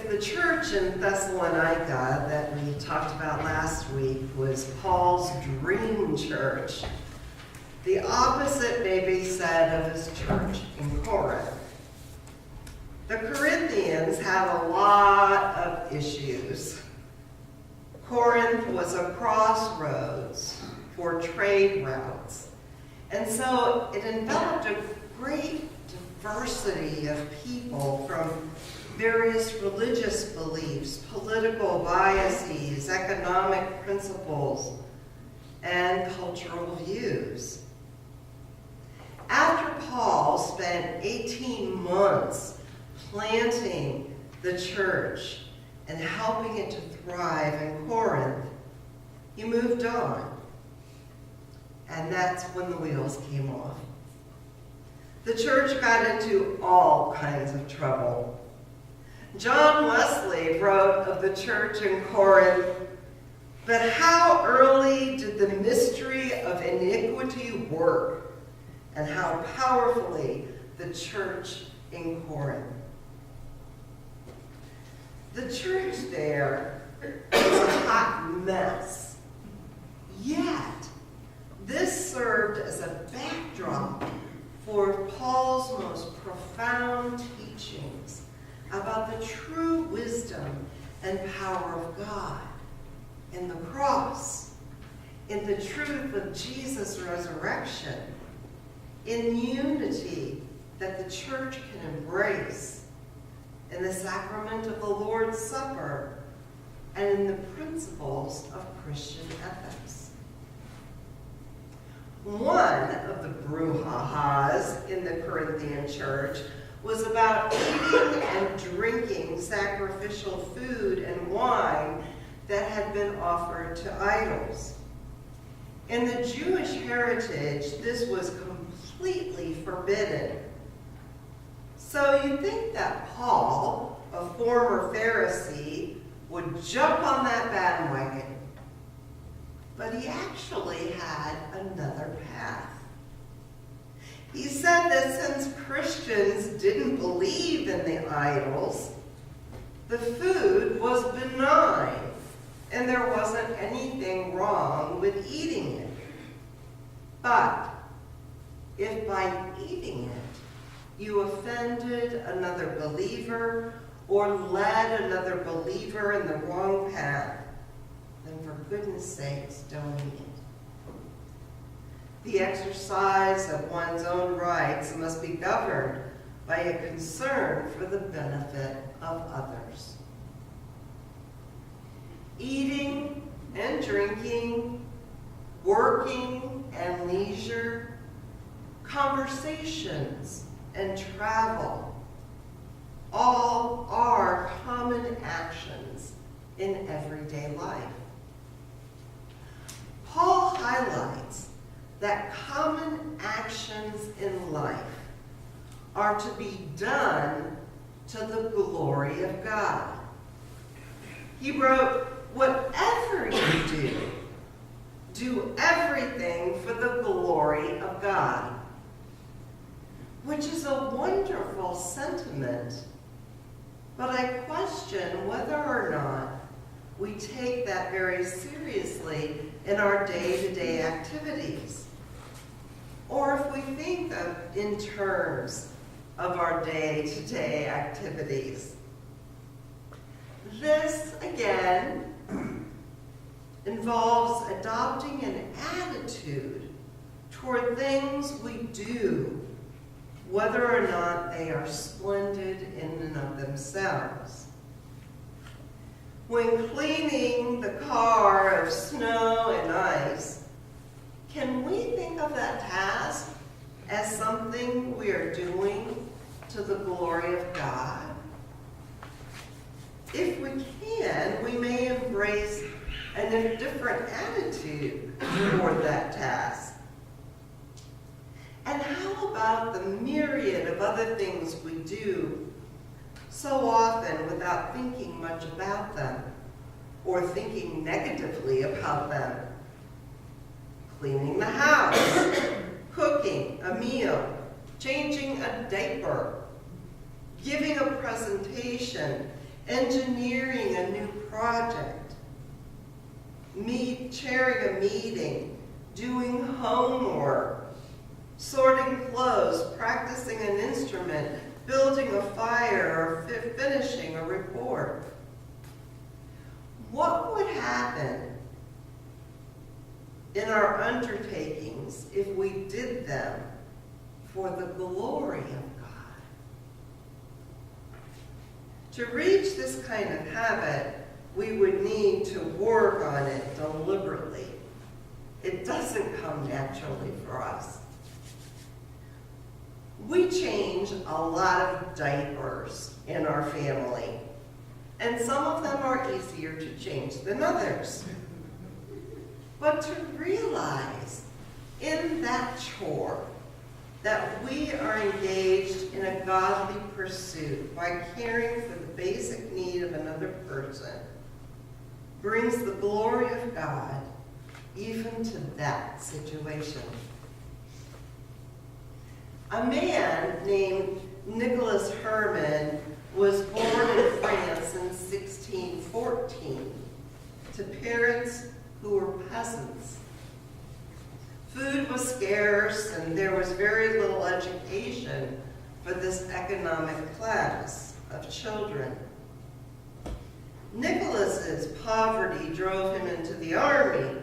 If the church in Thessalonica that we talked about last week was Paul's dream church, the opposite may be said of his church in Corinth. The Corinthians had a lot of issues. Corinth was a crossroads for trade routes, and so it enveloped a great diversity of people from various religious beliefs, political biases, economic principles, and cultural views. After Paul spent 18 months planting the church and helping it to thrive in Corinth, he moved on. And that's when the wheels came off. The church got into all kinds of trouble. John Wesley wrote of the church in Corinth, "But how early did the mystery of iniquity work, and how powerfully the church in Corinth." The church there was a hot mess. Yet, this served as a backdrop for Paul's most profound teachings about the true wisdom and power of God in the cross, in the truth of Jesus' resurrection, in unity that the church can embrace, in the sacrament of the Lord's Supper, and in the principles of Christian ethics. One of the brouhahas in the Corinthian church was about eating and drinking sacrificial food and wine that had been offered to idols. In the Jewish heritage, this was completely forbidden. So you'd think that Paul, a former Pharisee, would jump on that bandwagon. But he actually had another path. He said that since Christians didn't believe in the idols, the food was benign, and there wasn't anything wrong with eating it. But if by eating it you offended another believer or led another believer in the wrong path, then for goodness sakes, don't eat it. The exercise of one's own rights must be governed by a concern for the benefit of others. Eating and drinking, working and leisure, conversations and travel, all are common actions in everyday life. Paul highlights that common actions in life are to be done to the glory of God. He wrote, "Whatever you do everything for the glory of God," which is a wonderful sentiment, but I question whether or not we take that very seriously in our day-to-day activities, or if we think of in terms of our day-to-day activities. This, again, involves adopting an attitude toward things we do, whether or not they are splendid in and of themselves. When cleaning the car of snow and ice, can we think of that task as something we are doing to the glory of God? If we can, we may embrace a different attitude toward that task. And how about the myriad of other things we do so often without thinking much about them or thinking negatively about them? Cleaning the house, cooking a meal, changing a diaper, giving a presentation, engineering a new project, chairing a meeting, doing homework, sorting clothes, practicing an instrument, building a fire, or finishing a report. What would happen in our undertakings if we did them for the glory of God? To reach this kind of habit, we would need to work on it deliberately. It doesn't come naturally for us. We change a lot of diapers in our family, and some of them are easier to change than others. But to realize in that chore that we are engaged in a godly pursuit by caring for the basic need of another person brings the glory of God even to that situation. A man named Nicholas Herman was born in France in 1614 to parents who were peasants. Food was scarce and there was very little education for this economic class of children. Nicholas's poverty drove him into the army,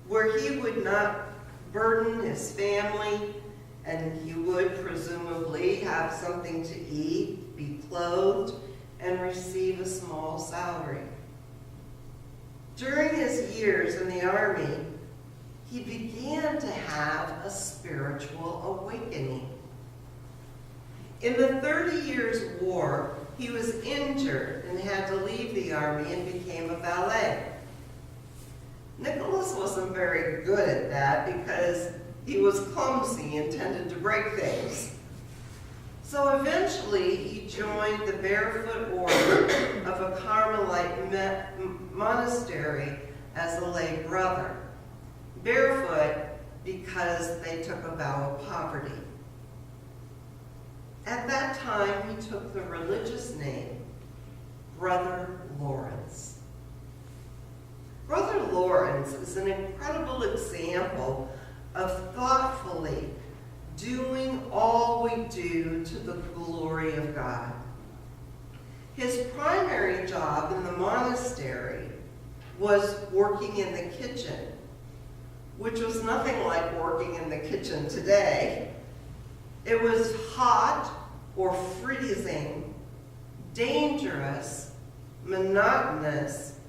where he would not burden his family and he would presumably have something to eat, be clothed, and receive a small salary. During his years in the army, he began to have a spiritual awakening. In the 30 Years' War, he was injured and had to leave the army and became a valet. Nicholas wasn't very good at that because he was clumsy and tended to break things. So eventually he joined the Barefoot Order of a Carmelite monastery as a lay brother. Barefoot because they took a vow of poverty. At that time, he took the religious name, Brother Lawrence. Brother Lawrence is an incredible example of thoughtfully doing all we do to the glory of God. His primary job in the monastery was working in the kitchen, which was nothing like working in the kitchen today. It was hot or freezing, dangerous, monotonous,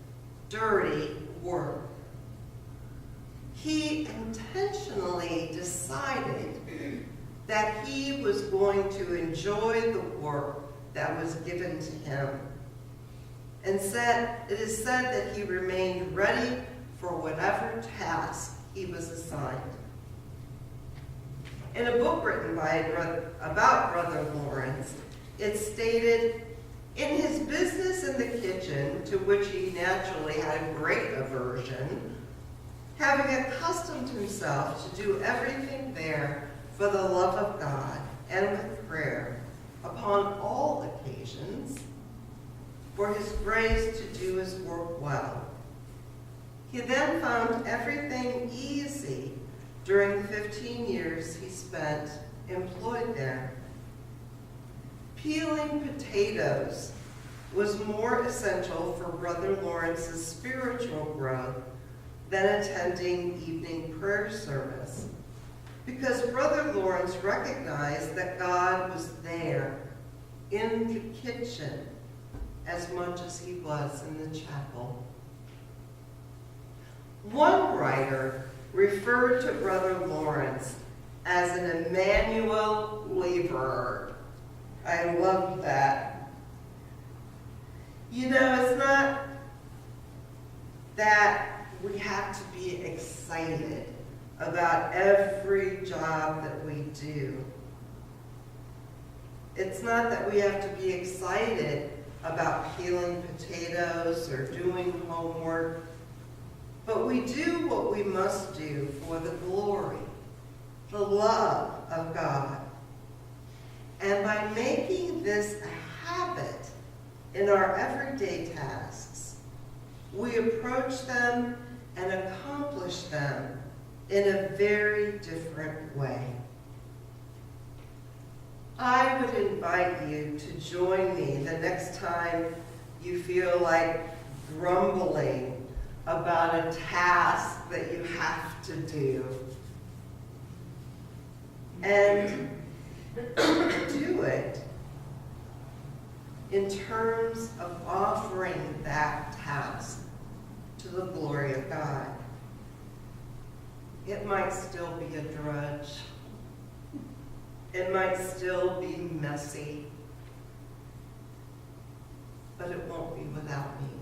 dirty work. He intentionally decided that he was going to enjoy the work that was given to him. And it is said that he remained ready for whatever task he was assigned. In a book written about Brother Lawrence, it stated, in his business in the kitchen, to which he naturally had a great aversion, having accustomed himself to do everything there for the love of God and with prayer upon all occasions, for his grace to do his work well. He then found everything easy during the 15 years he spent employed there. Peeling potatoes was more essential for Brother Lawrence's spiritual growth than attending evening prayer service, because Brother Lawrence recognized that God was there in the kitchen as much as he was in the chapel. One writer referred to Brother Lawrence as an Emmanuel laborer. I love that. You know, it's not that we have to be excited about every job that we do. It's not that we have to be excited about peeling potatoes or doing homework, but we do what we must do for the glory, the love of God. And by making this a habit, in our everyday tasks, we approach them and accomplish them in a very different way. I would invite you to join me the next time you feel like grumbling about a task that you have to do. And do it in terms of offering that task to the glory of God. It might still be a drudge. It might still be messy, but it won't be without me.